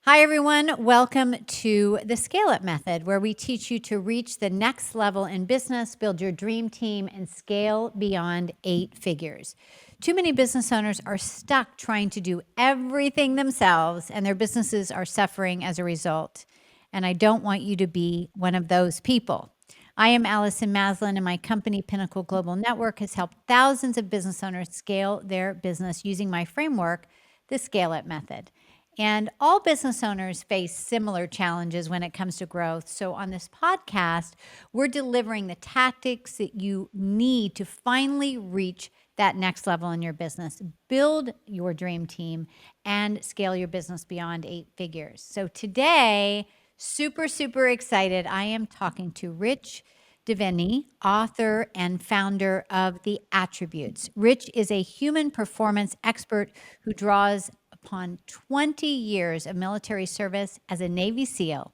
Hi, everyone. Welcome to the SCALEit Method, where we teach you to reach the next level in business, build your dream team, and scale beyond 8 figures. Too many business owners are stuck trying to do everything themselves, and their businesses are suffering as a result. And I don't want you to be one of those people. I am Allison Maslan, and my company, Pinnacle Global Network, has helped thousands of business owners scale their business using my framework, the SCALEit Method. And all business owners face similar challenges when it comes to growth. So, on this podcast, we're delivering the tactics that you need to finally reach that next level in your business, build your dream team, and scale your business beyond 8 figures. So, today, super excited. I am talking to Rich Diviney, author and founder of The Attributes. Rich is a human performance expert who draws upon 20 years of military service as a Navy SEAL.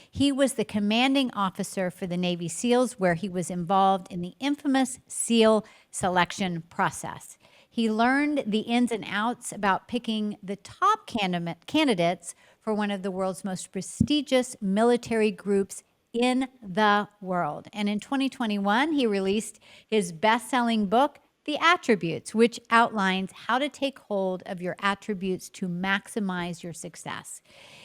He was the commanding officer for the Navy SEALs, where he was involved in the infamous SEAL selection process. He learned the ins and outs about picking the top candidates for one of the world's most prestigious military groups in the world. And in 2021, he released his best-selling book, The Attributes, which outlines how to take hold of your attributes to maximize your success.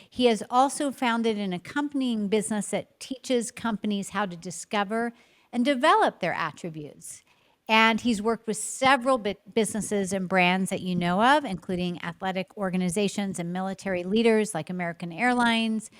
He has also founded an accompanying business that teaches companies how to discover and develop their attributes. And he's worked with several businesses and brands that you know of, including athletic organizations and military leaders like American Airlines,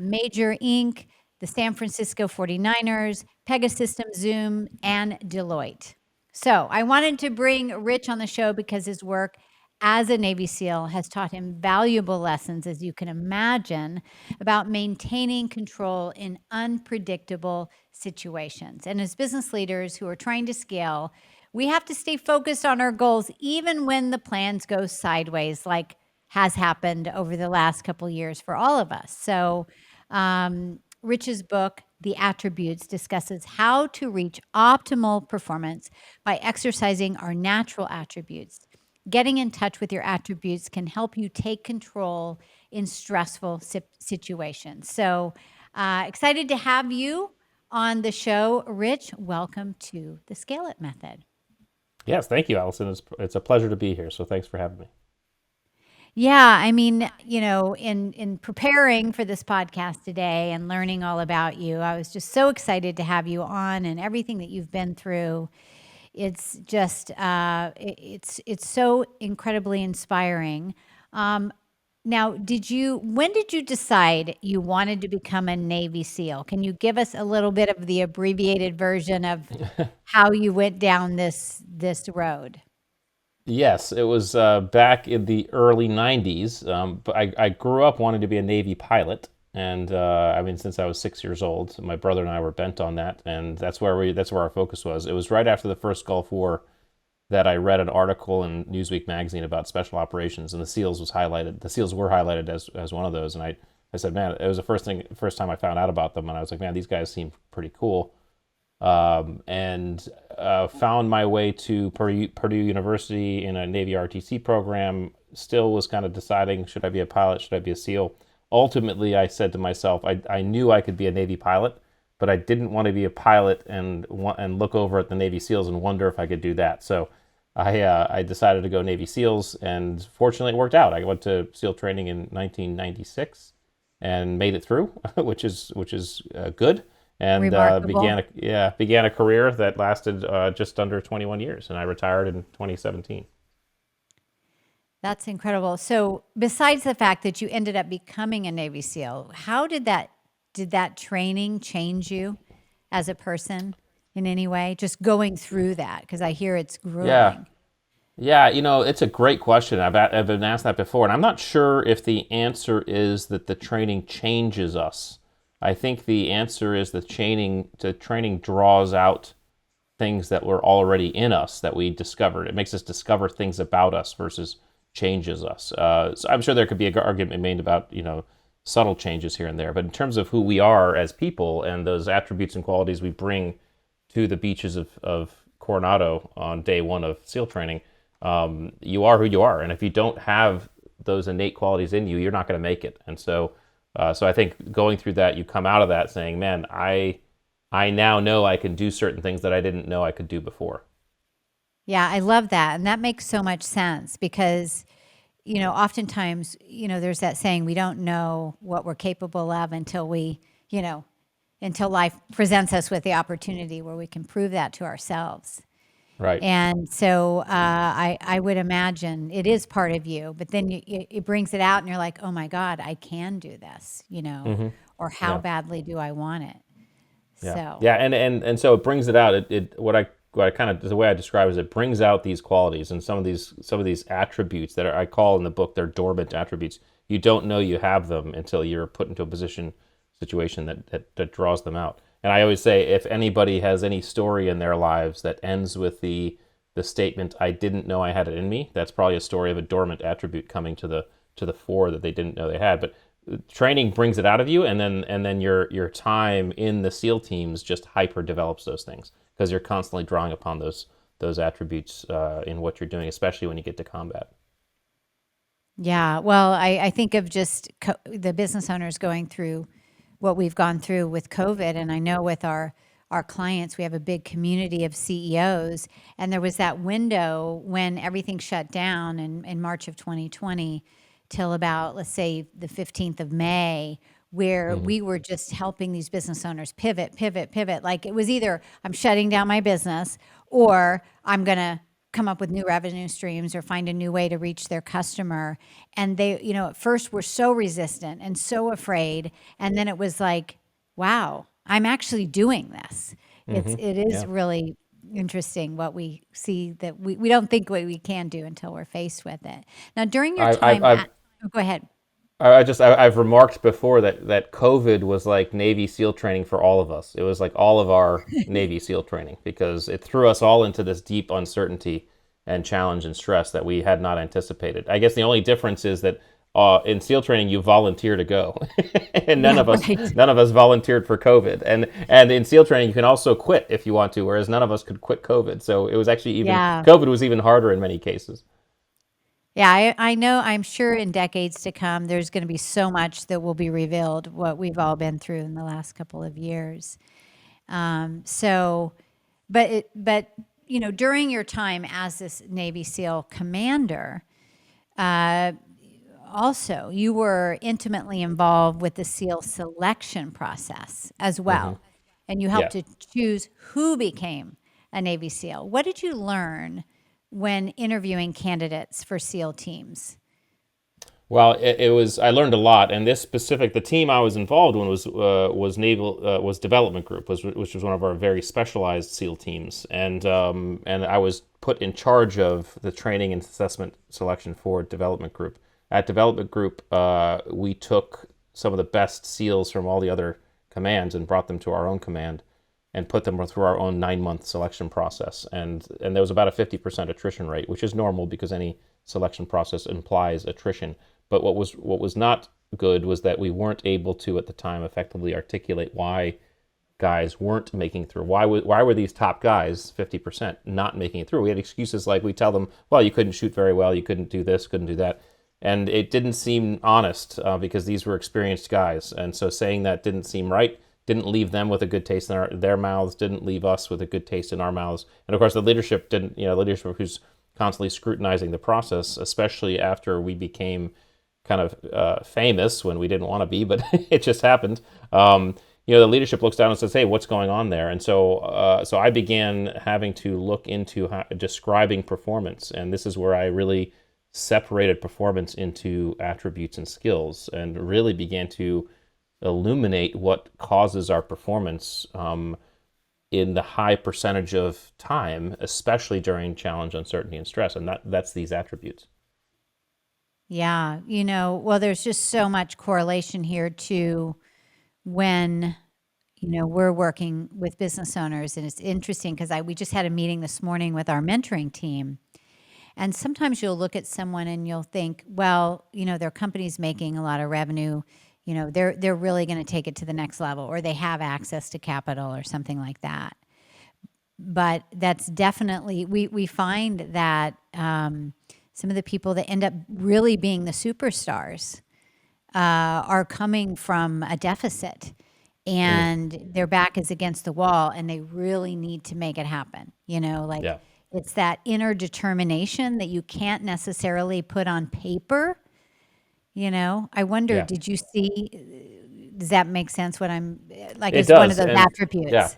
Major Inc., the San Francisco 49ers, Pegasystems, Zoom, and Deloitte. So I wanted to bring Rich on the show because his work as a Navy SEAL has taught him valuable lessons, as you can imagine, about maintaining control in unpredictable situations. And as business leaders who are trying to scale, we have to stay focused on our goals, even when the plans go sideways, like has happened over the last couple of years for all of us. So, Rich's book, The Attributes, discusses how to reach optimal performance by exercising our natural attributes. Getting in touch with your attributes can help you take control in stressful situations. So, excited to have you on the show. Rich, welcome to the SCALEit Method. Yes, thank you, Allison. It's a pleasure to be here. So thanks for having me. Yeah, I mean, in preparing for this podcast today and learning all about you, I was just so excited to have you on and everything that you've been through. It's just it's so incredibly inspiring. Now, when did you decide you wanted to become a Navy SEAL? Can you give us a little bit of the abbreviated version of how you went down this road? Yes, it was back in the early '90s. But I grew up wanting to be a Navy pilot, and I mean, since I was 6 years old, my brother and I were bent on that, and that's where our focus was. It was right after the first Gulf War that I read an article in Newsweek magazine about special operations, and the SEALs was highlighted. The SEALs were highlighted as one of those, and I said, man, it was the first time I found out about them, and I was like, man, these guys seem pretty cool. And found my way to Purdue University in a Navy RTC program. Still was kind of deciding, should I be a pilot, should I be a SEAL? Ultimately, I said to myself, I knew I could be a Navy pilot, but I didn't want to be a pilot and look over at the Navy SEALs and wonder if I could do that. So I decided to go Navy SEALs, and fortunately it worked out. I went to SEAL training in 1996 and made it through, which is good, and Remarkable. began a career that lasted just under 21 years, and I retired in 2017. That's incredible. So, besides the fact that you ended up becoming a Navy SEAL, how did that training change you as a person in any way? Just going through that, because I hear it's Yeah, grueling. yeah, it's a great question. I've been asked that before, and I'm not sure if the answer is that the training changes us. I think the answer is the training draws out things that were already in us that we discovered. It makes us discover things about us versus changes us. So I'm sure there could be an argument made about subtle changes here and there, but in terms of who we are as people and those attributes and qualities we bring to the beaches of Coronado on day one of SEAL training, you are who you are, and if you don't have those innate qualities in you, you're not going to make it. And so I think going through that, you come out of that saying, man, I now know I can do certain things that I didn't know I could do before. Yeah, I love that. And that makes so much sense because, oftentimes, there's that saying, we don't know what we're capable of until you know, until life presents us with the opportunity where we can prove that to ourselves. Right. And so I would imagine it is part of you, but then it brings it out and you're like, oh my God, I can do this, or how Yeah. badly do I want it? Yeah. So, Yeah. And so it brings it out. What I kind of, the way I describe it is it brings out these qualities and some of these attributes that I call in the book, they're dormant attributes. You don't know you have them until you're put into a situation that draws them out. And I always say, if anybody has any story in their lives that ends with the statement, "I didn't know I had it in me," that's probably a story of a dormant attribute coming to the fore that they didn't know they had. But training brings it out of you, and then your time in the SEAL teams just hyper develops those things because you're constantly drawing upon those attributes in what you're doing, especially when you get to combat. yeah, well, I think of just the business owners going through what we've gone through with COVID. And I know with our clients, we have a big community of CEOs. And there was that window when everything shut down in March of 2020 till about, let's say, the 15th of May, where Hmm. we were just helping these business owners pivot, pivot, pivot. Like it was either I'm shutting down my business or I'm going to come up with new revenue streams or find a new way to reach their customer. And they, at first were so resistant and so afraid. And then it was like, wow, I'm actually doing this. Hmm. It is Yeah. really interesting what we see that we don't think what we can do until we're faced with it. Now, during your I, I've, time I've oh, go ahead. I've remarked before that COVID was like Navy SEAL training for all of us. It was like all of our Navy SEAL training because it threw us all into this deep uncertainty and challenge and stress that we had not anticipated. I guess the only difference is that in SEAL training you volunteer to go, and none Yeah, of us right. none of us volunteered for COVID. And in SEAL training you can also quit if you want to, whereas none of us could quit COVID. So it was actually even Yeah. COVID was even harder in many cases. Yeah, I know, I'm sure in decades to come, there's going to be so much that will be revealed, what we've all been through in the last couple of years. So, but during your time as this Navy SEAL commander, uh, also you were intimately involved with the SEAL selection process as Hmm. well, and you helped Yeah. to choose who became a Navy SEAL. What did you learn when interviewing candidates for SEAL teams? Well, it was. I learned a lot, and the team I was involved in was Development Group, which was one of our very specialized SEAL teams, and I was put in charge of the training and assessment selection for Development Group. At Development Group, we took some of the best SEALs from all the other commands and brought them to our own command, and put them through our own 9 month selection process, and there was about a 50% attrition rate, which is normal because any selection process implies attrition. But what was not good was that we weren't able to at the time effectively articulate why guys weren't making through. Why were these top guys 50% not making it through? We had excuses like we tell them, well, you couldn't shoot very well, you couldn't do this, couldn't do that, and it didn't seem honest because these were experienced guys, and so saying that didn't seem right. Didn't leave them with a good taste in their mouths. Didn't leave us with a good taste in our mouths. And of course, the leadership didn't. Leadership who's constantly scrutinizing the process, especially after we became kind of famous when we didn't want to be, but it just happened. The leadership looks down and says, "Hey, what's going on there?" And so I began having to look into describing performance, and this is where I really separated performance into attributes and skills, and really began to illuminate what causes our performance in the high percentage of time, especially during challenge, uncertainty, and stress, and that's these attributes. Yeah, well, there's just so much correlation here to when, we're working with business owners. And it's interesting because we just had a meeting this morning with our mentoring team. And sometimes you'll look at someone and you'll think, well, their company's making a lot of revenue. They're really going to take it to the next level, or they have access to capital or something like that. But that's definitely, we find that some of the people that end up really being the superstars are coming from a deficit and their back is against the wall and they really need to make it happen. Like Yeah. it's that inner determination that you can't necessarily put on paper. I wonder, Yeah. did you see, does that make sense what I'm like, It is one of does. those And yeah. attributes?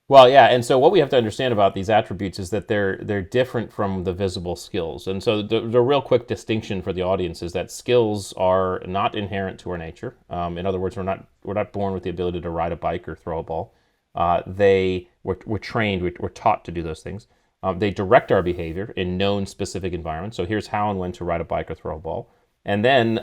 Well, yeah, and so what we have to understand about these attributes is that they're different from the visible skills. And so the real quick distinction for the audience is that skills are not inherent to our nature. In other words, we're not born with the ability to ride a bike or throw a ball. We're trained, we're taught to do those things. They direct our behavior in known specific environments. So here's how and when to ride a bike or throw a ball. And then,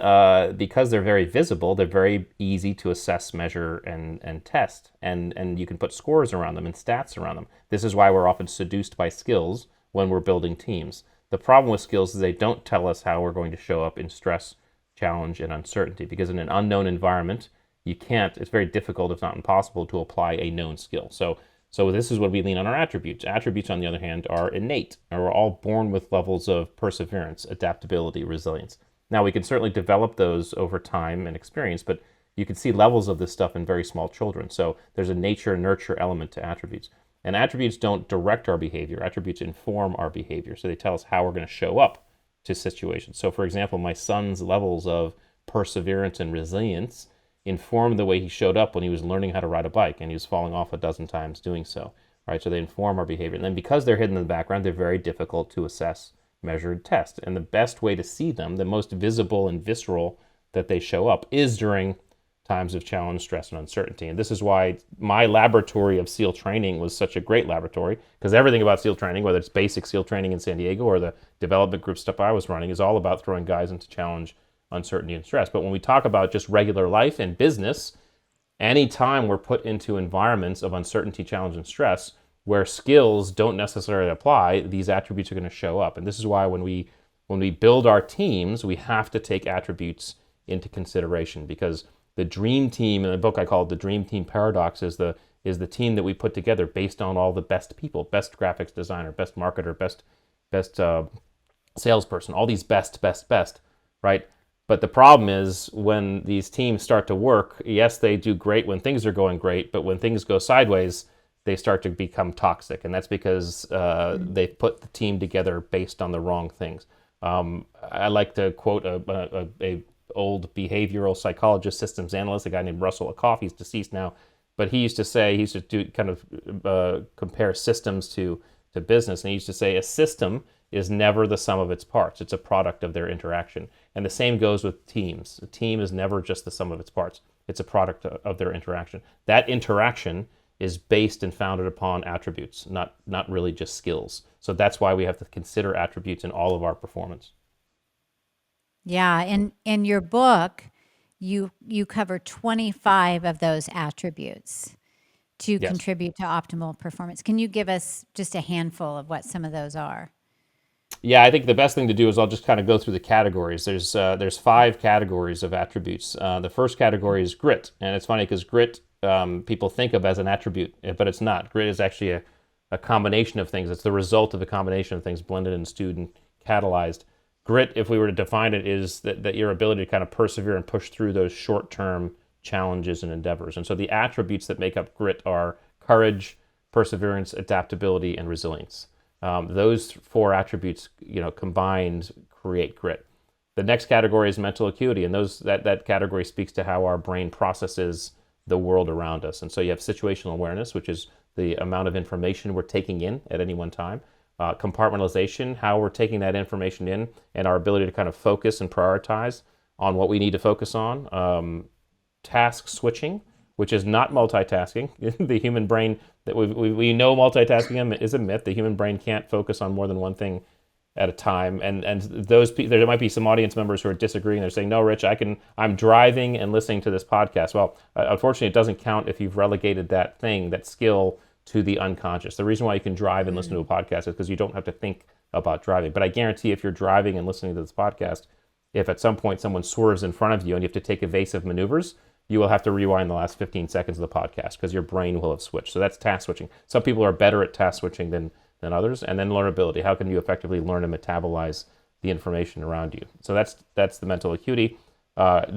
because they're very visible, they're very easy to assess, measure, and test. And you can put scores around them and stats around them. This is why we're often seduced by skills when we're building teams. The problem with skills is they don't tell us how we're going to show up in stress, challenge, and uncertainty. Because in an unknown environment, it's very difficult, if not impossible, to apply a known skill. So this is what we lean on our attributes. Attributes, on the other hand, are innate. And we're all born with levels of perseverance, adaptability, resilience. Now, we can certainly develop those over time and experience, but you can see levels of this stuff in very small children. So there's a nature-nurture element to attributes. And attributes don't direct our behavior. Attributes inform our behavior. So they tell us how we're going to show up to situations. So, for example, my son's levels of perseverance and resilience informed the way he showed up when he was learning how to ride a bike, and he was falling off a dozen times doing so. Right? So they inform our behavior. And then because they're hidden in the background, they're very difficult to assess, measure, and test. And the best way to see them, the most visible and visceral that they show up, is during times of challenge, stress, and uncertainty. And this is why my laboratory of SEAL training was such a great laboratory, because everything about SEAL training, whether it's basic SEAL training in San Diego or the development group stuff I was running, is all about throwing guys into challenge, uncertainty, and stress. But when we talk about just regular life and business, anytime we're put into environments of uncertainty, challenge, and stress, where skills don't necessarily apply, these attributes are going to show up. And this is why when we build our teams, we have to take attributes into consideration, because the dream team, in the book I call it the dream team paradox, is the team that we put together based on all the best people, best graphics designer, best marketer, best salesperson, all these best, right? But the problem is when these teams start to work, yes, they do great when things are going great, but when things go sideways, they start to become toxic. And that's because they've put the team together based on the wrong things. I like to quote a old behavioral psychologist, systems analyst, a guy named Russell Ackoff. He's deceased now, but he used to do kind of compare systems to business. And he used to say a system is never the sum of its parts. It's a product of their interaction. And the same goes with teams. A team is never just the sum of its parts. It's a product of their interaction. That interaction is based and founded upon attributes, not really just skills. So that's why we have to consider attributes in all of our performance. Yeah, in your book, you cover 25 of those attributes to Yes. contribute to optimal performance. Can you give us just a handful of what some of those are? Yeah, I think the best thing to do is I'll just kind of go through the categories. There's 5 categories of attributes. The first category is grit, and it's funny because grit people think of as an attribute, but it's not. Grit is actually a combination of things. It's the result of a combination of things blended and stewed and catalyzed. Grit, if we were to define it, is that your ability to kind of persevere and push through those short-term challenges and endeavors. And so the attributes that make up grit are courage, perseverance, adaptability, and resilience. Those 4 attributes, combined create grit. The next category is mental acuity, and that category speaks to how our brain processes the world around us. And so you have situational awareness, which is the amount of information we're taking in at any one time. Compartmentalization, how we're taking that information in, and our ability to kind of focus and prioritize on what we need to focus on. Task switching, which is not multitasking. The human brain, that we know multitasking is a myth. The human brain can't focus on more than one thing at a time. And there might be some audience members who are disagreeing. They're saying, no, Rich, I'm driving and listening to this podcast. Well, unfortunately, it doesn't count if you've relegated that skill to the unconscious. The reason why you can drive and listen to a podcast is because you don't have to think about driving. But I guarantee if you're driving and listening to this podcast, if at some point someone swerves in front of you and you have to take evasive maneuvers, you will have to rewind the last 15 seconds of the podcast because your brain will have switched. So that's task switching. Some people are better at task switching than others. And then learnability. How can you effectively learn and metabolize the information around you. So that's the mental acuity.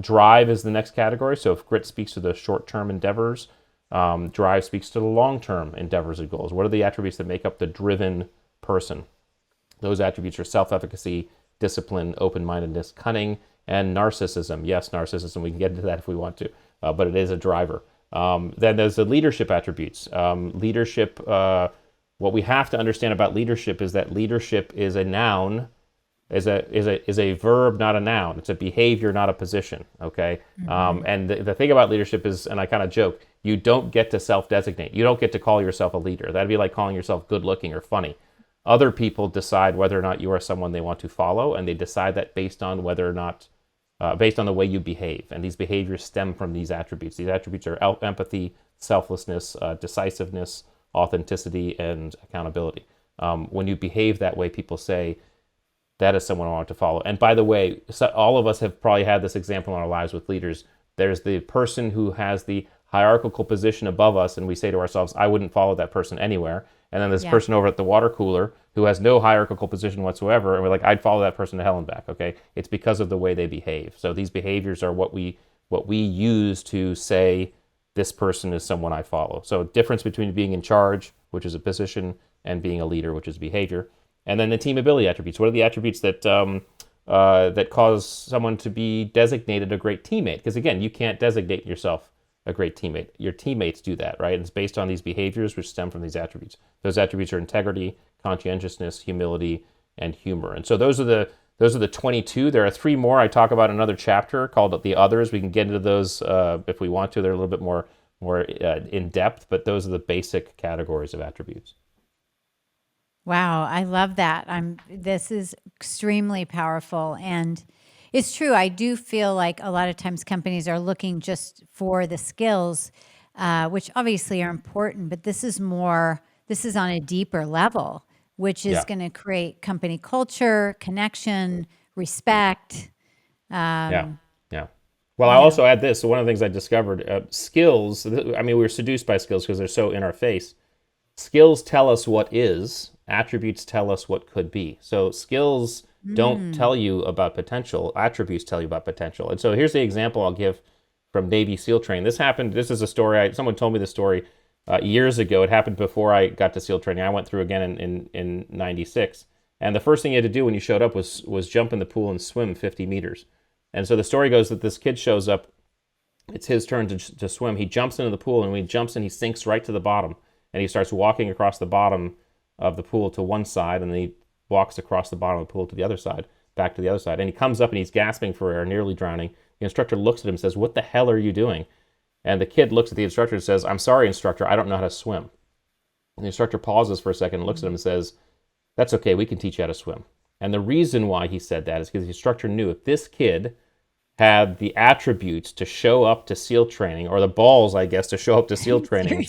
Drive is the next category. So if grit speaks to the short-term endeavors, drive speaks to the long-term endeavors and goals. What are the attributes that make up the driven person? Those attributes are self-efficacy, discipline, open-mindedness, cunning, and narcissism. Yes, narcissism. We can get into that if we want to, but it is a driver. Then there's the leadership attributes. Leadership. What we have to understand about leadership is that leadership is a noun, is a verb, not a noun. It's a behavior, not a position. Okay. And the thing about leadership is, and I kind of joke, you don't get to self-designate. You don't get to call yourself a leader. That'd be like calling yourself good-looking or funny. Other people decide whether or not you are someone they want to follow, and they decide that based on whether or not, based on the way you behave. And these behaviors stem from these attributes. These attributes are empathy, selflessness, decisiveness, authenticity, and accountability. When you behave that way, people say, that is someone I want to follow. And by the way, so all of us have probably had this example in our lives with leaders. There's the person who has the hierarchical position above us, and we say to ourselves, I wouldn't follow that person anywhere. And then this person over at the water cooler who has no hierarchical position whatsoever, and we're like, I'd follow that person to hell and back. Okay, it's because of the way they behave. So these behaviors are what we use to say this person is someone I follow. So difference between being in charge, which is a position, and being a leader, which is behavior. And then the team ability attributes. What are the attributes that that cause someone to be designated a great teammate? Because again, you can't designate yourself a great teammate. Your teammates do that, right? And it's based on these behaviors which stem from these attributes. Those attributes are integrity, conscientiousness, humility, and humor. And so those are the 22. There are 3 more I talk about in another chapter called the others. We can get into those if we want to. They're a little bit more in depth, but those are the basic categories of attributes. Wow, I love that. This is extremely powerful, and it's true. I do feel like a lot of times companies are looking just for the skills, which obviously are important, but this is on a deeper level, which is going to create company culture, connection, respect. Yeah. Well, I also add this. So one of the things I discovered, skills, I mean, we were seduced by skills because they're so in our face. Skills tell us what is, attributes tell us what could be. So skills don't tell you about potential, attributes tell you about potential. And so here's the example I'll give from Navy SEAL training. This is a story, someone told me the story years ago. It happened before I got to SEAL training. I went through again in 96. And the first thing you had to do when you showed up was jump in the pool and swim 50 meters. And so the story goes that this kid shows up, it's his turn to swim. He jumps into the pool, and when he jumps in, he sinks right to the bottom. And he starts walking across the bottom of the pool to one side, and then he walks across the bottom of the pool to the other side, back to the other side. And he comes up and he's gasping for air, nearly drowning. The instructor looks at him and says, "What the hell are you doing?" And the kid looks at the instructor and says, "I'm sorry, instructor, I don't know how to swim." And the instructor pauses for a second and looks at him and says, "That's okay, we can teach you how to swim." And the reason why he said that is because the instructor knew if this kid had the attributes to show up to SEAL training, or the balls, I guess, to show up to SEAL training,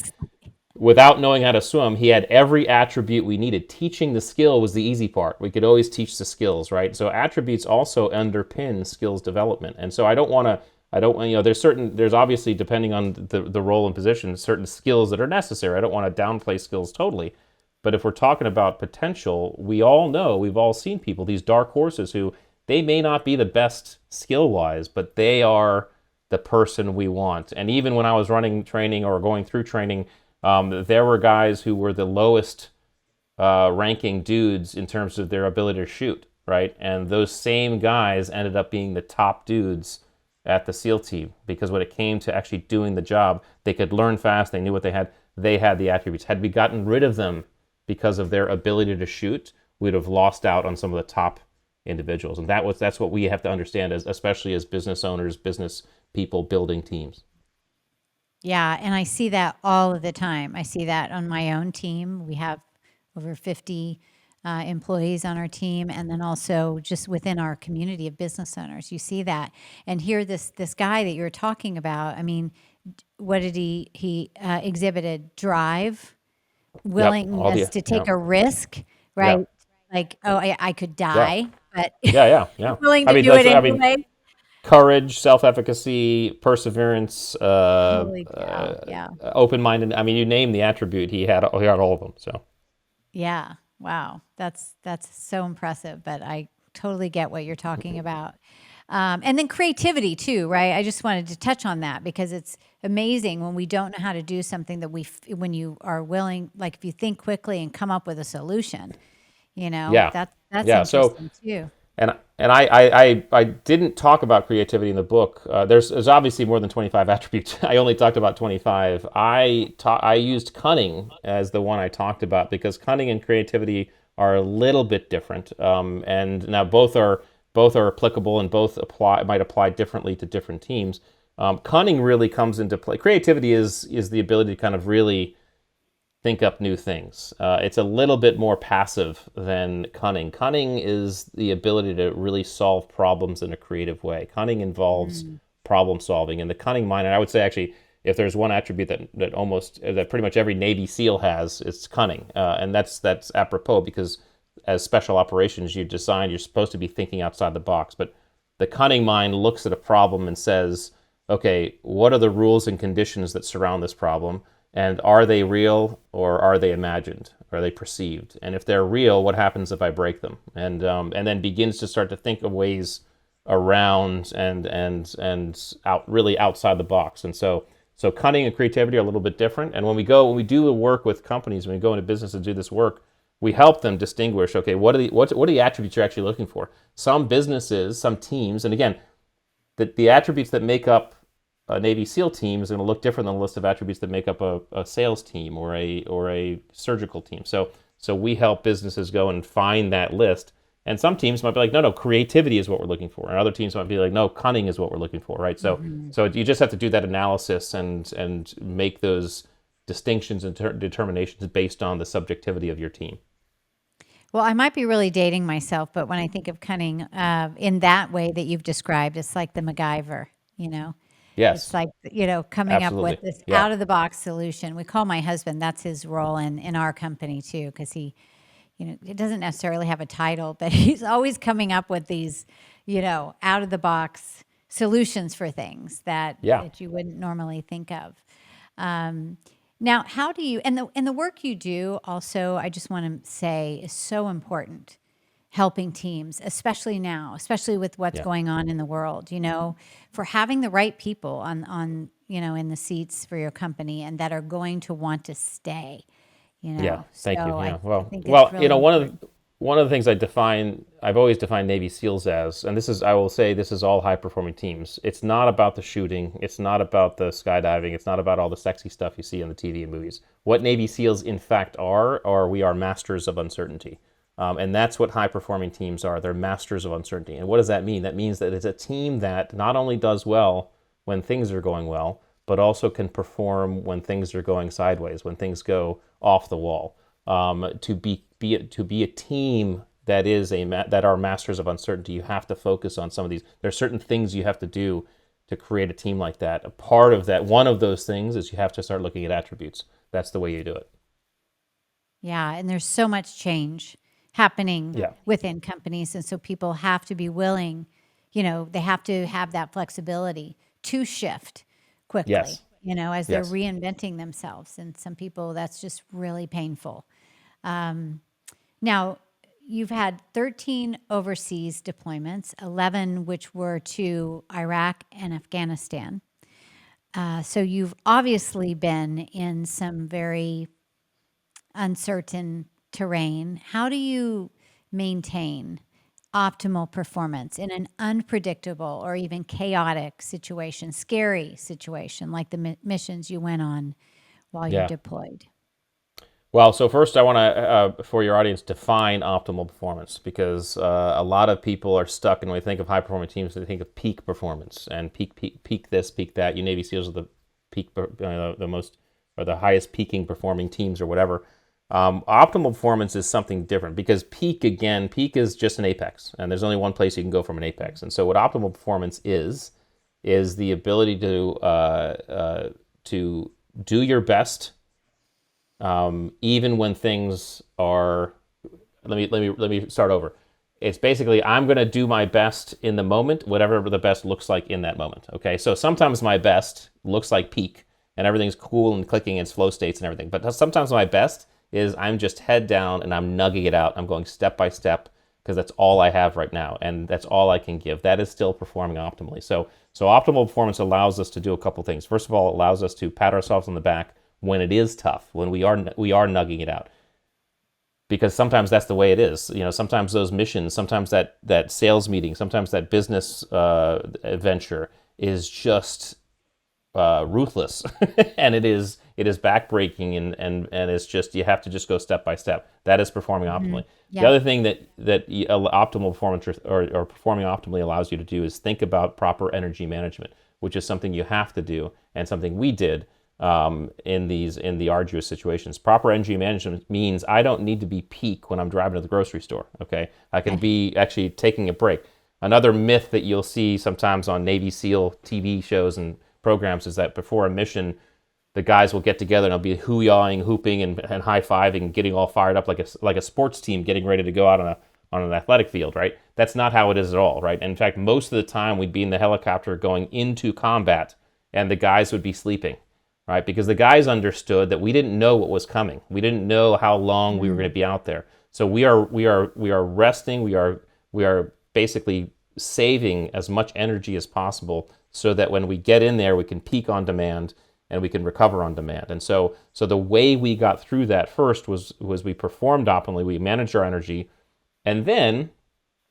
without knowing how to swim, he had every attribute we needed. Teaching the skill was the easy part. We could always teach the skills, right? So attributes also underpin skills development. And so there's obviously, depending on the role and position, certain skills that are necessary. I don't want to downplay skills totally. But if we're talking about potential, we all know, we've all seen people, these dark horses who, they may not be the best skill-wise, but they are the person we want. And even when I was running training or going through training, there were guys who were the lowest ranking dudes in terms of their ability to shoot, right? And those same guys ended up being the top dudes at the SEAL team, because when it came to actually doing the job, they could learn fast, they knew what they had the attributes. Had we gotten rid of them because of their ability to shoot, we'd have lost out on some of the top individuals. And that's what we have to understand, especially as business owners, business people building teams. Yeah, and I see that all of the time. I see that on my own team. We have over 50 employees on our team, and then also just within our community of business owners. You see that. And here, this guy that you're talking about, I mean, what did he exhibited? Drive, willingness to take a risk, right? Yep. Like, oh, I could die, but Yeah. willing to do it anyway. Courage, self-efficacy, perseverance, Holy cow, yeah. open-minded. I mean, you name the attribute, he had all of them. So Yeah. Wow. That's so impressive. But I totally get what you're talking about. And then creativity too, right? I just wanted to touch on that because it's amazing when we don't know how to do something that when you are willing, like if you think quickly and come up with a solution, Yeah. that's Yeah. So, interesting too. and I didn't talk about creativity in the book. There's obviously more than 25 attributes. I only talked about 25. I used cunning as the one I talked about because cunning and creativity are a little bit different. And now both are applicable and both might apply differently to different teams. Cunning really comes into play. Creativity is the ability to kind of really think up new things. It's a little bit more passive than cunning. Cunning is the ability to really solve problems in a creative way. Cunning involves problem solving, and the cunning mind. And I would say actually, if there's one attribute that pretty much every Navy SEAL has, it's cunning, and that's apropos because as special operations you're supposed to be thinking outside the box. But the cunning mind looks at a problem and says, okay, what are the rules and conditions that surround this problem? And are they real or are they imagined? Are they perceived? And if they're real, what happens if I break them? And then begins to start to think of ways around and out really outside the box. And so cunning and creativity are a little bit different. And when we do the work with companies, when we go into business and do this work, we help them distinguish. Okay, what are the attributes you're actually looking for? Some businesses, some teams, and again, the attributes that make up a Navy SEAL team is going to look different than the list of attributes that make up a sales team or a surgical team. So we help businesses go and find that list. And some teams might be like, no, creativity is what we're looking for. And other teams might be like, no, cunning is what we're looking for, right? So you just have to do that analysis and make those distinctions and determinations based on the subjectivity of your team. Well, I might be really dating myself, but when I think of cunning in that way that you've described, it's like the MacGyver, Yes, It's like, coming up with absolutely. this Yeah. out of the box solution. We call my husband, that's his role in our company too, because it doesn't necessarily have a title, but he's always coming up with these, out of the box solutions for things that, Yeah. that you wouldn't normally think of. Now, how do you, and the work you do also, I just want to say is so important helping teams, especially now, especially with what's Yeah. going on in the world, for having the right people on, in the seats for your company and that are going to want to stay, Yeah, So thank you. Yeah, I think it's really important. One of the things I've always defined Navy SEALs as, and I will say, this is all high performing teams. It's not about the shooting. It's not about the skydiving. It's not about all the sexy stuff you see in the TV and movies. What Navy SEALs in fact are we are masters of uncertainty. And that's what high performing teams are. They're masters of uncertainty. And what does that mean? That means that it's a team that not only does well when things are going well, but also can perform when things are going sideways, when things go off the wall. To be a team that are masters of uncertainty, you have to focus on some of these. There are certain things you have to do to create a team like that. A part of that, one of those things, is you have to start looking at attributes. That's the way you do it. Yeah, and there's so much change happening Yeah. within companies, and so people have to be willing, they have to have that flexibility to shift quickly, Yes. as they're Yes. reinventing themselves. And some people, that's just really painful. Now, you've had 13 overseas deployments, 11 which were to Iraq and Afghanistan. So you've obviously been in some very uncertain terrain. How do you maintain optimal performance in an unpredictable or even chaotic situation, scary situation like the missions you went on while you're Yeah. deployed? Well, so first I want to, for your audience, define optimal performance because a lot of people are stuck, and when they think of high performing teams, they think of peak performance and peak this, peak that. You Navy SEALs are the peak, the most or the highest peaking performing teams or whatever. Optimal performance is something different because peak is just an apex, and there's only one place you can go from an apex. And so what optimal performance is the ability to do your best. Even when things are, let me start over. It's basically I'm going to do my best in the moment, whatever the best looks like in that moment. Okay, so sometimes my best looks like peak, and everything's cool and clicking, and it's flow states and everything. But sometimes my best is I'm just head down and I'm nugging it out. I'm going step by step, because that's all I have right now, and that's all I can give. That is still performing optimally. So optimal performance allows us to do a couple things. First of all, it allows us to pat ourselves on the back when it is tough, when we are nugging it out, because sometimes that's the way it is. Sometimes those missions, sometimes that sales meeting, sometimes that business adventure is just ruthless, and it is backbreaking, and it's just, you have to just go step by step. That is performing optimally. The Yep. other thing that optimal performance or performing optimally allows you to do is think about proper energy management, which is something you have to do, and something we did in the arduous situations. Proper energy management means I don't need to be peak when I'm driving to the grocery store. Okay, I can be actually taking a break. Another myth that you'll see sometimes on Navy SEAL TV shows and programs is that before a mission, the guys will get together and they'll be hoo-yawing, hooping, and high-fiving, and getting all fired up like a sports team getting ready to go out on an athletic field, right? That's not how it is at all, right? And in fact, most of the time we'd be in the helicopter going into combat, and the guys would be sleeping, right? Because the guys understood that we didn't know what was coming. We didn't know how long we were going to be out there. So we are resting. We are basically saving as much energy as possible, so that when we get in there, we can peak on demand and we can recover on demand. And so the way we got through that first was we performed optimally, we managed our energy, and then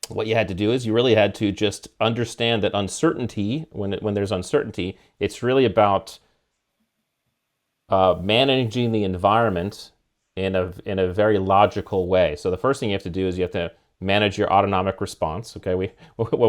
what you had to do is you really had to just understand that uncertainty, when there's uncertainty, it's really about managing the environment in a very logical way. So the first thing you have to do is you have to manage your autonomic response. Okay, when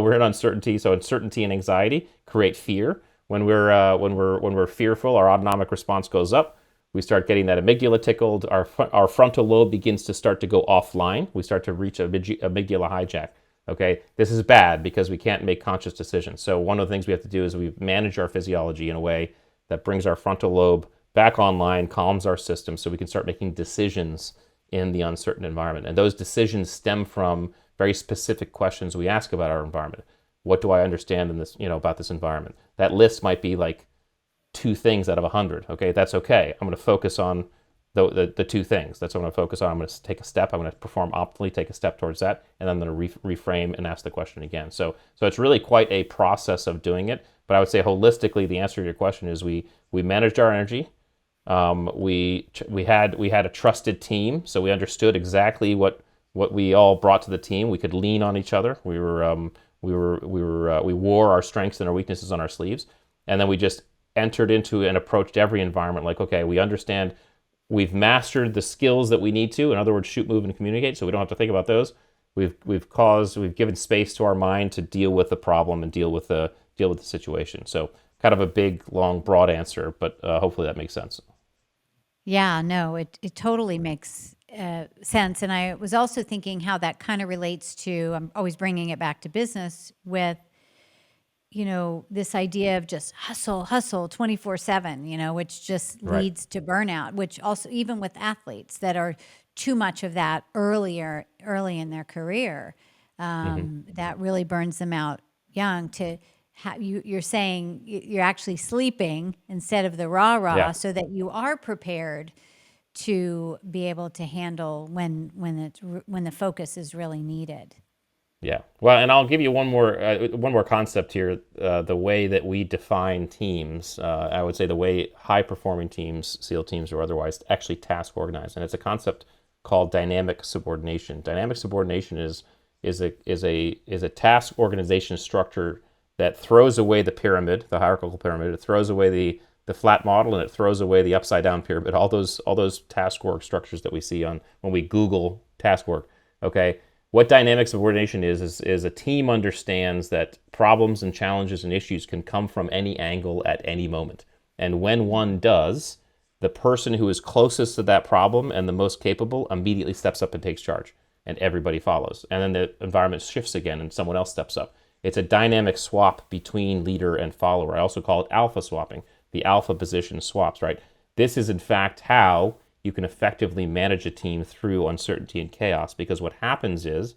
we're in uncertainty, so uncertainty and anxiety create fear. When we're fearful, our autonomic response goes up. We start getting that amygdala tickled. Our frontal lobe begins to start to go offline. We start to reach amygdala hijack. Okay, this is bad because we can't make conscious decisions. So one of the things we have to do is we manage our physiology in a way that brings our frontal lobe back online, calms our system, so we can start making decisions in the uncertain environment. And those decisions stem from very specific questions we ask about our environment. What do I understand in this, about this environment? That list might be like 2 things out of 100. Okay, that's okay. I'm going to focus on the 2 things. That's what I'm going to focus on. I'm going to take a step. I'm going to perform optimally, take a step towards that, and then I'm going to reframe and ask the question again. So it's really quite a process of doing it. But I would say holistically, the answer to your question is we managed our energy. We had a trusted team, so we understood exactly what we all brought to the team. We could lean on each other. We wore our strengths and our weaknesses on our sleeves, and then we just entered into and approached every environment like, okay, we understand, we've mastered the skills that we need to. In other words, shoot, move, and communicate. So we don't have to think about those. We've given space to our mind to deal with the problem and deal with the situation. So kind of a big, long, broad answer, but hopefully that makes sense. Yeah, no, it totally makes sense. And I was also thinking how that kind of relates to, I'm always bringing it back to business with, this idea of just hustle 24/7, which just Right. leads to burnout, which also, even with athletes that are too much of that early in their career, that really burns them out young. You're saying you're actually sleeping instead of the rah-rah, Yeah. so that you are prepared to be able to handle when the focus is really needed. Yeah. Well, and I'll give you one more concept here. The way that we define teams, I would say the way high-performing teams, SEAL teams or otherwise, actually task organize, and it's a concept called dynamic subordination. Dynamic subordination is a task organization structure that throws away the pyramid, the hierarchical pyramid. It throws away the flat model, and it throws away the upside down pyramid. All those task org structures that we see when we Google task org. Okay. What dynamic subordination is a team understands that problems and challenges and issues can come from any angle at any moment. And when one does, the person who is closest to that problem and the most capable immediately steps up and takes charge, and everybody follows. And then the environment shifts again and someone else steps up. It's a dynamic swap between leader and follower. I also call it alpha swapping. The alpha position swaps, right? This is in fact how you can effectively manage a team through uncertainty and chaos, because what happens is,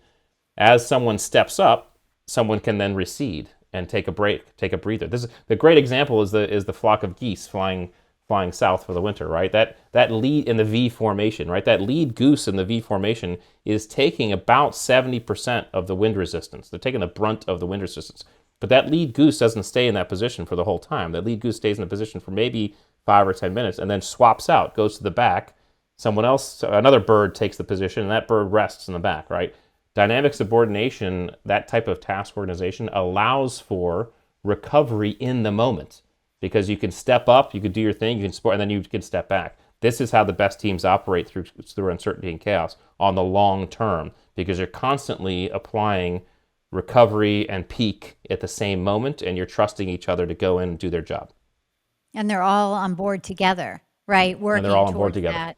as someone steps up, someone can then recede and take a break, take a breather. This is the great example is the flock of geese flying flying south for the winter, right? That lead in the V formation, right? That lead goose in the V formation is taking about 70% of the wind resistance. They're taking the brunt of the wind resistance. But that lead goose doesn't stay in that position for the whole time. That lead goose stays in the position for maybe 5 or 10 minutes and then swaps out, goes to the back. Someone else, another bird takes the position, and that bird rests in the back, right? Dynamic subordination, that type of task organization, allows for recovery in the moment because you can step up, you can do your thing, you can support, and then you can step back. This is how the best teams operate through uncertainty and chaos on the long term, because you're constantly applying recovery and peak at the same moment, and you're trusting each other to go in and do their job. And they're all on board together, right? And they're Working all on board towards together. that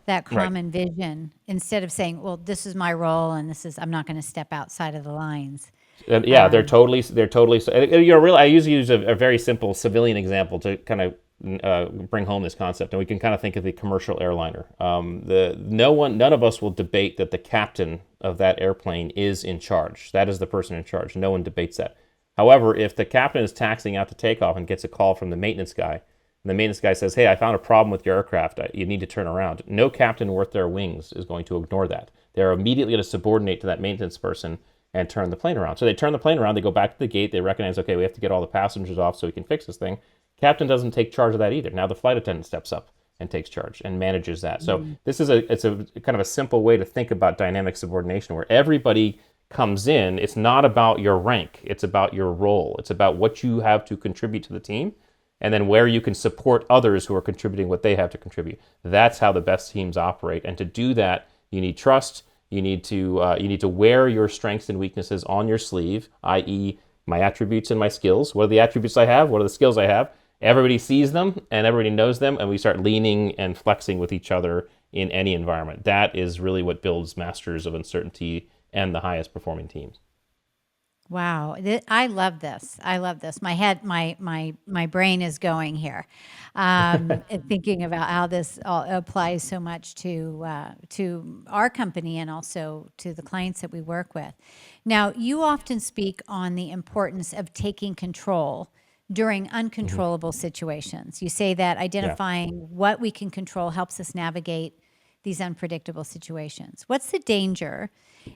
Right. common vision instead of saying, well, this is my role and I'm not going to step outside of the lines. And yeah, they're totally. I usually use a very simple civilian example to kind of bring home this concept, and we can kind of think of the commercial airliner. None of us will debate that the captain of that airplane is in charge. That is the person in charge. No one debates that. However, if the captain is taxiing out to takeoff and gets a call from the maintenance guy, and the maintenance guy says, "Hey, I found a problem with your aircraft. You need to turn around." No captain worth their wings is going to ignore that. They're immediately going to subordinate to that maintenance person and turn the plane around. So they turn the plane around, they go back to the gate, they recognize, okay, we have to get all the passengers off so we can fix this thing. Captain doesn't take charge of that either. Now the flight attendant steps up and takes charge and manages that. So this is it's a kind of a simple way to think about dynamic subordination where everybody comes in. It's not about your rank, it's about your role. It's about what you have to contribute to the team and then where you can support others who are contributing what they have to contribute. That's how the best teams operate. And to do that, you need trust. You need to wear your strengths and weaknesses on your sleeve, i.e. my attributes and my skills. What are the attributes I have? What are the skills I have? Everybody sees them and everybody knows them, and we start leaning and flexing with each other in any environment. That is really what builds masters of uncertainty and the highest performing teams. Wow, I love this. I love this. My brain is going here, and thinking about how this all applies so much to our company and also to the clients that we work with. Now, you often speak on the importance of taking control during uncontrollable situations. You say that identifying what we can control helps us navigate these unpredictable situations. What's the danger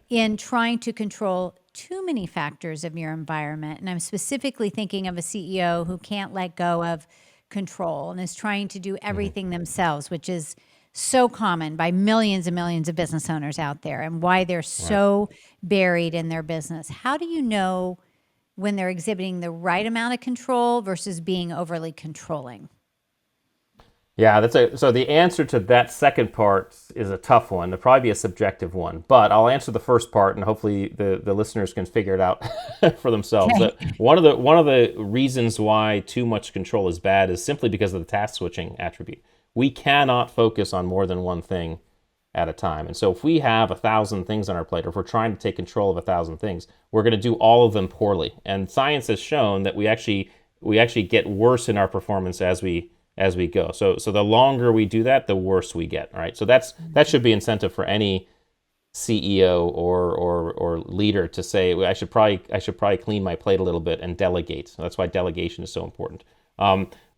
in trying to control too many factors of your environment? And I'm specifically thinking of a CEO who can't let go of control and is trying to do everything themselves, which is so common by millions and millions of business owners out there, and why they're so buried in their business. How do you know when they're exhibiting the right amount of control versus being overly controlling? Yeah, so the answer to that second part is a tough one. It'll probably be a subjective one, but I'll answer the first part, and hopefully the listeners can figure it out for themselves. Okay. But one of the reasons why too much control is bad is simply because of the task switching attribute. We cannot focus on more than one thing at a time, and so if we have 1,000 things on our plate, or if we're trying to take control of 1,000 things, we're going to do all of them poorly. And science has shown that we actually get worse in our performance as we go. So the longer we do that, the worse we get, right? So that should be incentive for any CEO or leader to say, well, I should probably clean my plate a little bit and delegate. So that's why delegation is so important.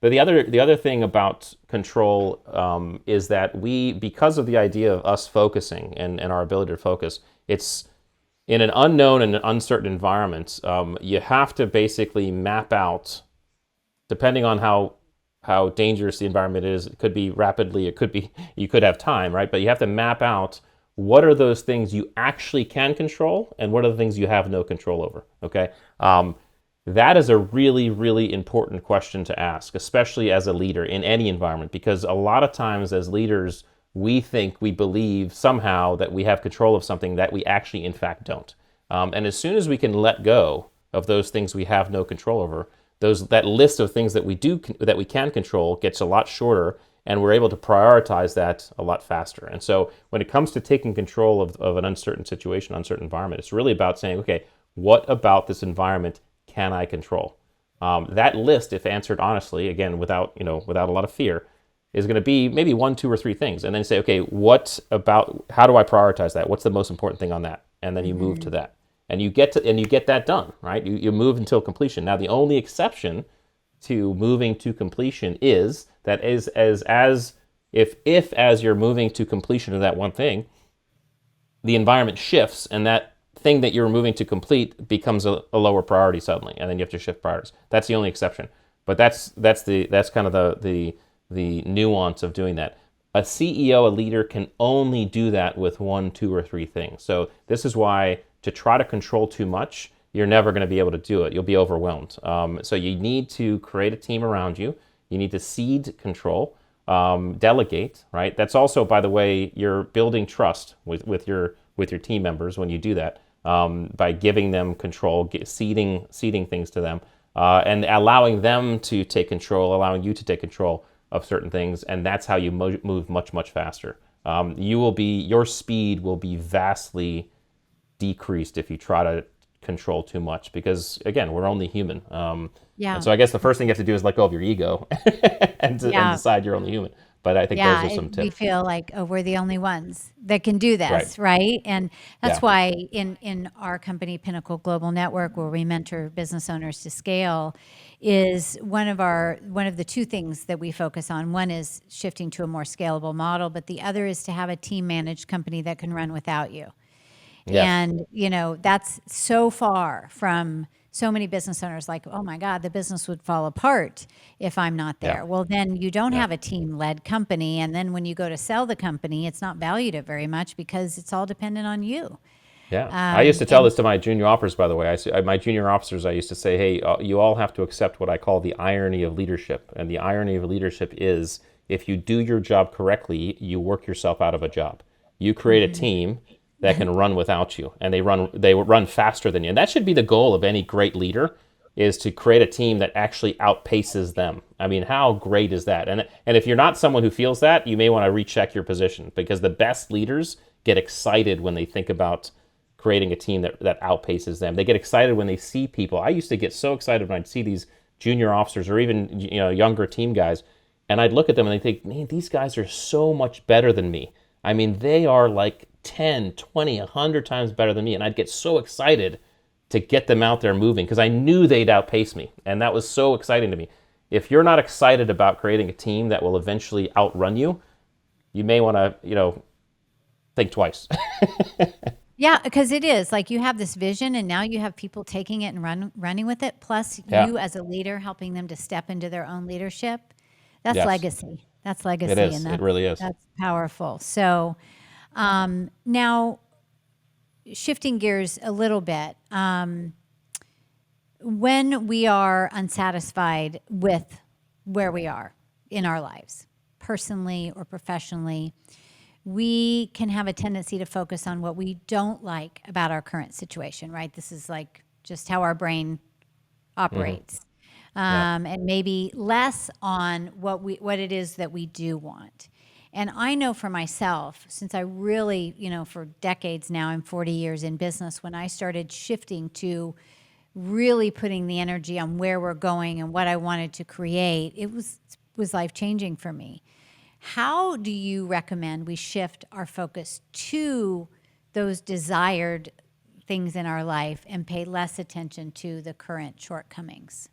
But the other thing about control is that because of the idea of us focusing and our ability to focus, it's in an unknown and an uncertain environment. You have to basically map out, depending on how dangerous the environment is. It could be rapidly, you could have time, right? But you have to map out what are those things you actually can control and what are the things you have no control over, okay? That is a really, really important question to ask, especially as a leader in any environment, because a lot of times as leaders, we believe somehow that we have control of something that we actually, in fact, don't. And as soon as we can let go of those things we have no control over, that list of things that we can control gets a lot shorter, and we're able to prioritize that a lot faster. And so when it comes to taking control of an uncertain situation, uncertain environment, it's really about saying, okay, what about this environment can I control? That list, if answered honestly, again, without a lot of fear, is going to be maybe 1, 2, or 3 things. And then say, okay, how do I prioritize that? What's the most important thing on that? And then you move to that. And you get that done, right? You move until completion. Now, the only exception to moving to completion is that if as you're moving to completion of that one thing, the environment shifts and that thing that you're moving to complete becomes a lower priority suddenly, and then you have to shift priorities. That's the only exception. But that's kind of the nuance of doing that. A CEO, a leader, can only do that with one, two, or three things. So this is why to try to control too much, you're never going to be able to do it. You'll be overwhelmed. So you need to create a team around you. You need to seed control, delegate, right? That's also, by the way, you're building trust with your team members when you do that, by giving them control, seeding things to them, and allowing them to take control, allowing you to take control of certain things, and that's how you move much, much faster. Your speed will be vastly decreased if you try to control too much, because again, we're only human. And so I guess the first thing you have to do is let go of your ego and decide you're only human. But I think those are some we tips. feel like, oh, we're the only ones that can do this, right? And that's why in our company, Pinnacle Global Network, where we mentor business owners to scale, is one of the two things that we focus on. One is shifting to a more scalable model, but the other is to have a team managed company that can run without you. Yes. And, that's so far from so many business owners like, oh my God, the business would fall apart if I'm not there. Yeah. Well, then you don't have a team-led company. And then when you go to sell the company, it's not valued at very much because it's all dependent on you. Yeah. I used to tell this to my junior officers, by the way. My junior officers, I used to say, hey, you all have to accept what I call the irony of leadership. And the irony of leadership is if you do your job correctly, you work yourself out of a job. You create a team that can run without you, and they run faster than you. And that should be the goal of any great leader, is to create a team that actually outpaces them. I mean, how great is that? And if you're not someone who feels that, you may want to recheck your position, because the best leaders get excited when they think about creating a team that outpaces them. They get excited when they see people. I used to get so excited when I'd see these junior officers or even younger team guys, and I'd look at them and I'd think, man, these guys are so much better than me. I mean, they are like 10, 20, 100 times better than me. And I'd get so excited to get them out there moving because I knew they'd outpace me. And that was so exciting to me. If you're not excited about creating a team that will eventually outrun you, you may want to, think twice. Yeah, because it is like you have this vision and now you have people taking it and running with it. Plus you as a leader helping them to step into their own leadership. That's legacy. That's legacy. It is. And It really is. That's powerful. So now shifting gears a little bit, when we are unsatisfied with where we are in our lives, personally or professionally, we can have a tendency to focus on what we don't like about our current situation, right? This is like just how our brain operates. And maybe less on what it is that we do want. And I know for myself, since I really, for decades now, I'm 40 years in business, when I started shifting to really putting the energy on where we're going and what I wanted to create, it was life-changing for me. How do you recommend we shift our focus to those desired things in our life and pay less attention to the current shortcomings?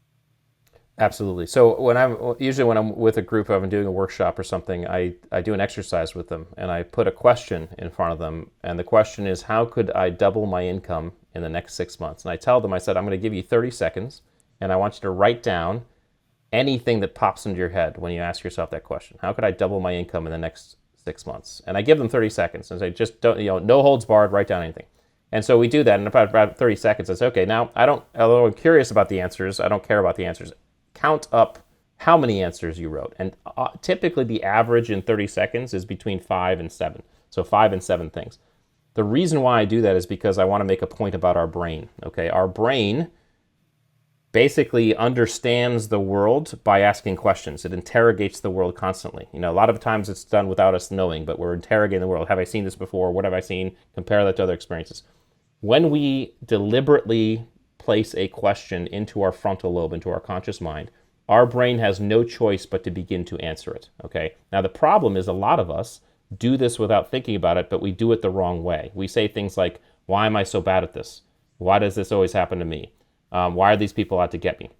Absolutely. So when I'm with a group, I'm doing a workshop or something, I do an exercise with them and I put a question in front of them. And the question is, how could I double my income in the next 6 months? And I tell them, I said, I'm going to give you 30 seconds and I want you to write down anything that pops into your head when you ask yourself that question. How could I double my income in the next 6 months? And I give them 30 seconds and say, just don't, no holds barred, write down anything. And so we do that. And about 30 seconds, I say, okay, now although I'm curious about the answers, I don't care about the answers. Count up how many answers you wrote. And typically the average in 30 seconds is between 5 and 7. So 5 and 7 things. The reason why I do that is because I want to make a point about our brain. Okay, our brain basically understands the world by asking questions. It interrogates the world constantly. A lot of times it's done without us knowing, but we're interrogating the world. Have I seen this before? What have I seen? Compare that to other experiences. When we deliberately place a question into our frontal lobe, into our conscious mind, our brain has no choice but to begin to answer it. Okay. Now the problem is a lot of us do this without thinking about it, but we do it the wrong way. We say things like, "Why am I so bad at this? Why does this always happen to me? Why are these people out to get me?"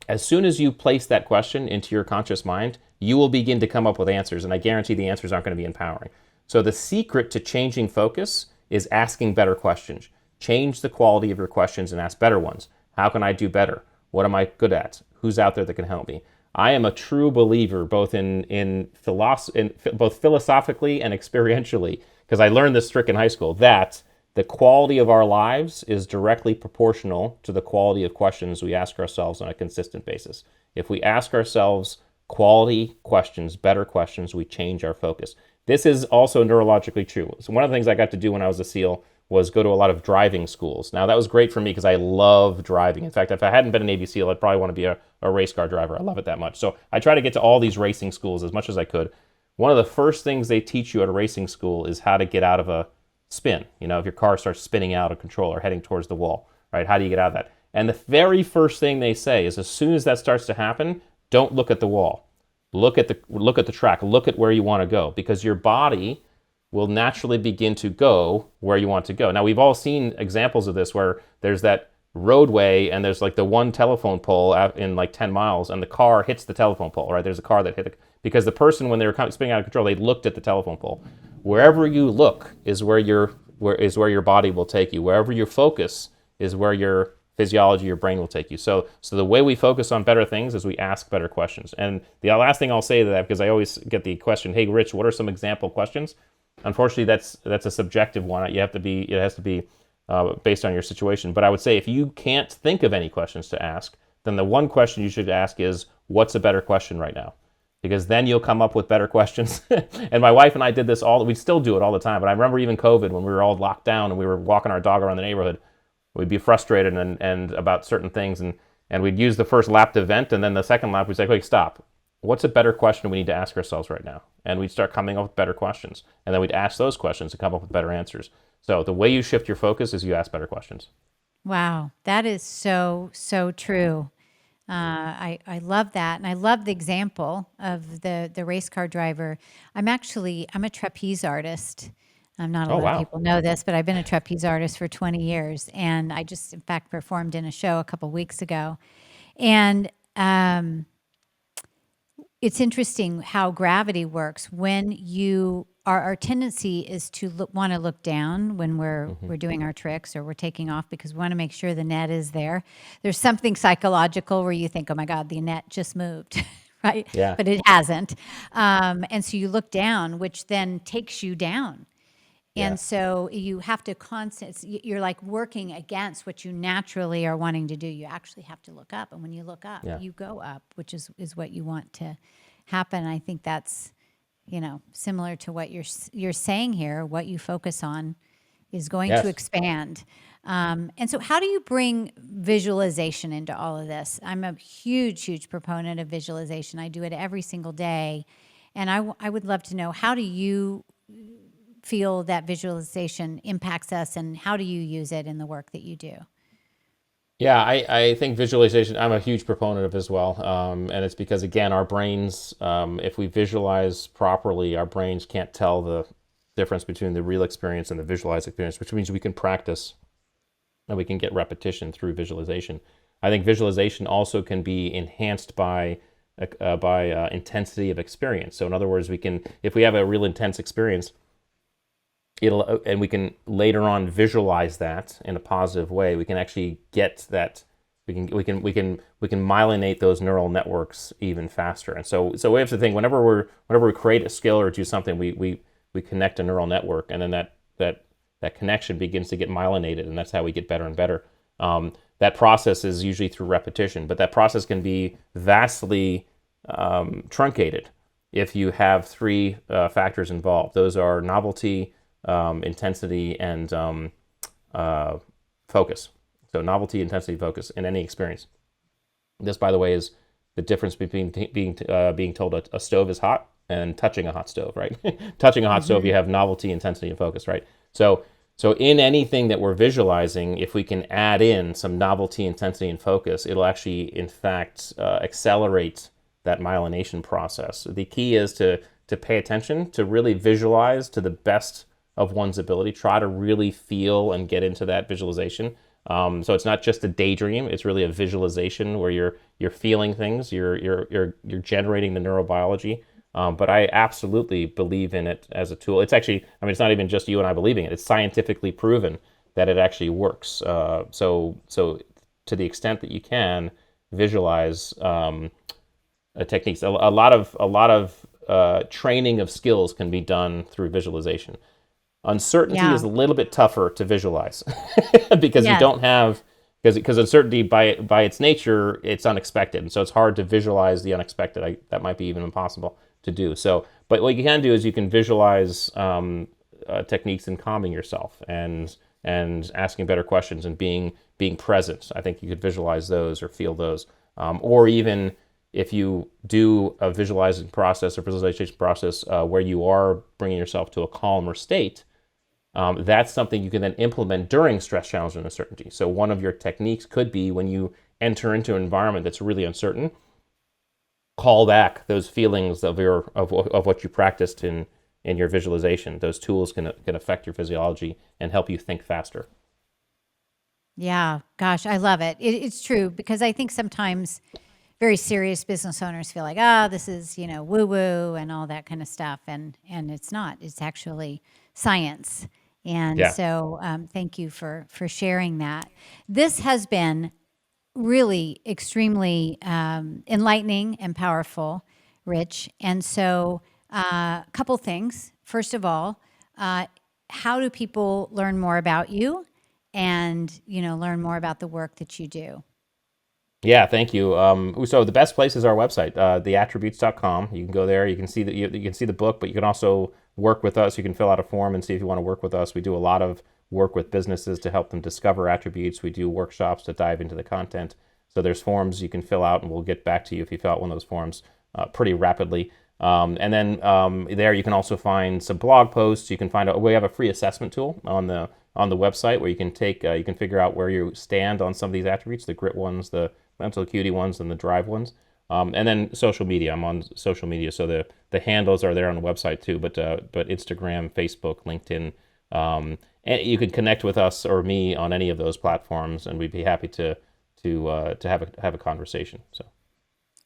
As soon as you place that question into your conscious mind, you will begin to come up with answers, and I guarantee the answers aren't going to be empowering. So the secret to changing focus is asking better questions. Change the quality of your questions and ask better ones. How can I do better? What am I good at? Who's out there that can help me? I am a true believer both in philosophy, both philosophically and experientially, because I learned this trick in high school, that the quality of our lives is directly proportional to the quality of questions we ask ourselves on a consistent basis. If we ask ourselves quality questions, better questions, we change our focus. This is also neurologically true. So one of the things I got to do when I was a SEAL was go to a lot of driving schools. Now, that was great for me because I love driving. In fact, if I hadn't been a Navy SEAL, I'd probably want to be a race car driver. I love it that much. So I try to get to all these racing schools as much as I could. One of the first things they teach you at a racing school is how to get out of a spin. You know, if your car starts spinning out of control or heading towards the wall, right? How do you get out of that? And the very first thing they say is, as soon as that starts to happen, don't look at the wall. Look at the track. Look at where you want to go, because your body will naturally begin to go where you want to go. Now, we've all seen examples of this where there's that roadway and there's like the one telephone pole in like 10 miles and the car hits the telephone pole, right? There's a car that hit it because the person, when they were spinning out of control, they looked at the telephone pole. Wherever you look is where your body will take you. Wherever you focus is where your physiology, your brain will take you. So the way we focus on better things is we ask better questions. And the last thing I'll say to that, because I always get the question, hey, Rich, what are some example questions? Unfortunately, that's a subjective one. It has to be based on your situation. But I would say if you can't think of any questions to ask, then the one question you should ask is, what's a better question right now? Because then you'll come up with better questions. And my wife and I did this we still do it all the time. But I remember even COVID, when we were all locked down and we were walking our dog around the neighborhood, we'd be frustrated and about certain things. And we'd use the first lap to vent. And then the second lap, we'd say, wait, stop. What's a better question we need to ask ourselves right now? And we'd start coming up with better questions. And then we'd ask those questions to come up with better answers. So the way you shift your focus is you ask better questions. Wow, that is so true. I love that, and I love the example of the race car driver. I'm a trapeze artist. Not a Oh, lot of wow. people know this, but I've been a trapeze artist for 20 years, and I just, in fact, performed in a show a couple weeks ago. And it's interesting how gravity works. When our tendency is to want to look down when we're doing our tricks or we're taking off, because we want to make sure the net is there. There's something psychological where you think, oh my God, the net just moved, right? Yeah. But it hasn't. And so you look down, which then takes you down. Yeah. And so you have to you're like working against what you naturally are wanting to do. You actually have to look up. And when you look up, Yeah. you go up, which is what you want to happen. I think that's, similar to what you're saying here. What you focus on is going to Yes. expand. And so how do you bring visualization into all of this? I'm a huge proponent of visualization. I do it every single day. And I would love to know, how do you feel that visualization impacts us, and how do you use it in the work that you do? Yeah, I think visualization, I'm a huge proponent of as well. And it's because, again, our brains, if we visualize properly, our brains can't tell the difference between the real experience and the visualized experience, which means we can practice and we can get repetition through visualization. I think visualization also can be enhanced by intensity of experience. So in other words, if we have a real intense experience, and we can later on visualize that in a positive way, we can actually get that. We can myelinate those neural networks even faster. And so we have to think, whenever we create a skill or do something, we connect a neural network, and then that connection begins to get myelinated, and that's how we get better and better. That process is usually through repetition, but that process can be vastly truncated if you have three factors involved. Those are novelty, intensity, and focus. So novelty, intensity, focus in any experience. This, by the way, is the difference between being told a stove is hot and touching a hot stove, right? Touching a hot stove, you have novelty, intensity, and focus, right? So in anything that we're visualizing, if we can add in some novelty, intensity, and focus, it'll actually, in fact, accelerate that myelination process. The key is to pay attention, to really visualize to the best of one's ability. Try to really feel and get into that visualization. So it's not just a daydream; it's really a visualization where you're feeling things, you're generating the neurobiology. But I absolutely believe in it as a tool. It's actually, I mean, it's not even just you and I believing it; it's scientifically proven that it actually works. So to the extent that you can visualize techniques, a lot of training of skills can be done through visualization. Uncertainty Yeah. is a little bit tougher to visualize because you Yes. don't have because uncertainty by its nature it's unexpected, and so it's hard to visualize the unexpected. That might be even impossible to do. So, but what you can do is you can visualize techniques in calming yourself and asking better questions and being present. I think you could visualize those or feel those, or even if you do a visualizing process or visualization process where you are bringing yourself to a calmer state, that's something you can then implement during stress, challenge, and uncertainty. So one of your techniques could be when you enter into an environment that's really uncertain, call back those feelings of what you practiced in your visualization. Those tools can affect your physiology and help you think faster. Yeah. Gosh, I love it. It's true because I think sometimes very serious business owners feel like, ah, this is, woo woo and all that kind of stuff. And it's not, it's actually science. And Yeah. so thank you for sharing that. This has been really extremely enlightening and powerful, Rich. And so a couple things. First of all, uh, how do people learn more about you and, learn more about the work that you do? Yeah, thank you. So the best place is our website, theattributes.com. You can go there. You can see you can see the book, but you can also work with us. You can fill out a form and see if you want to work with us. We do a lot of work with businesses to help them discover attributes. We do workshops to dive into the content. So there's forms you can fill out, and we'll get back to you if you fill out one of those forms pretty rapidly. And then there you can also find some blog posts. You can find out we have a free assessment tool on the website where you can take you can figure out where you stand on some of these attributes, the grit ones, the mental acuity ones, and the drive ones. And then social media. I'm on social media, so the handles are there on the website too. But Instagram, Facebook, LinkedIn, and you can connect with us or me on any of those platforms, and we'd be happy to have a conversation. So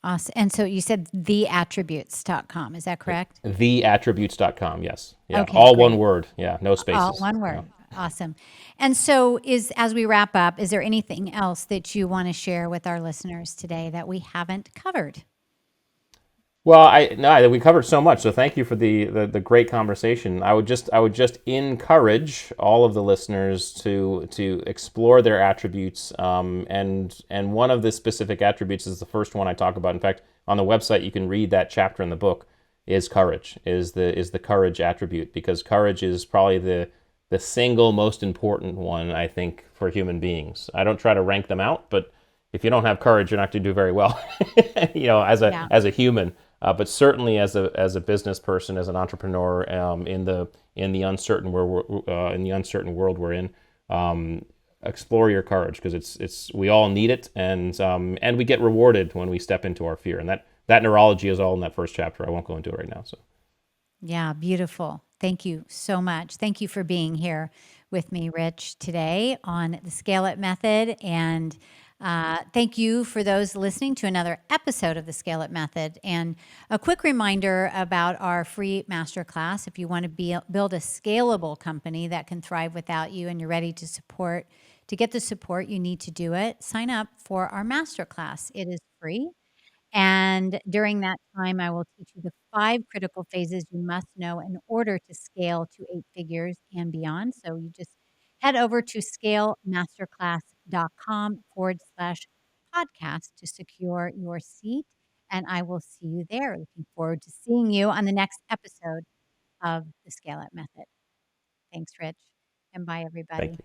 Awesome. And so you said theattributes.com. Is that correct? theattributes.com. Yes. Yeah. Okay, All one great. word. Yeah. No All spaces. one Yeah. word. Awesome. And so as we wrap up, is there anything else that you want to share with our listeners today that we haven't covered? Well, we covered so much, so thank you for the great conversation. I would just encourage all of the listeners to explore their attributes, and one of the specific attributes is the first one I talk about. In fact, on the website you can read that chapter in the book. Is courage is the courage attribute, because courage is probably the single most important one, I think, for human beings. I don't try to rank them out, but if you don't have courage, you're not going to do very well, Yeah. as a human. But certainly as a business person, as an entrepreneur, in the uncertain world we're in, explore your courage, because it's we all need it, and we get rewarded when we step into our fear, and that neurology is all in that first chapter. I won't go into it right now. So Yeah, beautiful. Thank you so much. Thank you for being here with me, Rich, today on the SCALEit Method. And thank you for those listening to another episode of the SCALEit Method. And a quick reminder about our free masterclass. If you want to build a scalable company that can thrive without you and you're ready to get the support you need to do it, sign up for our masterclass. It is free. And during that time, I will teach you the 5 critical phases you must know in order to scale to 8 figures and beyond. So you just head over to scalemasterclass.com/podcast to secure your seat. And I will see you there. Looking forward to seeing you on the next episode of the Scale Up Method. Thanks, Rich. And bye, thank everybody. you.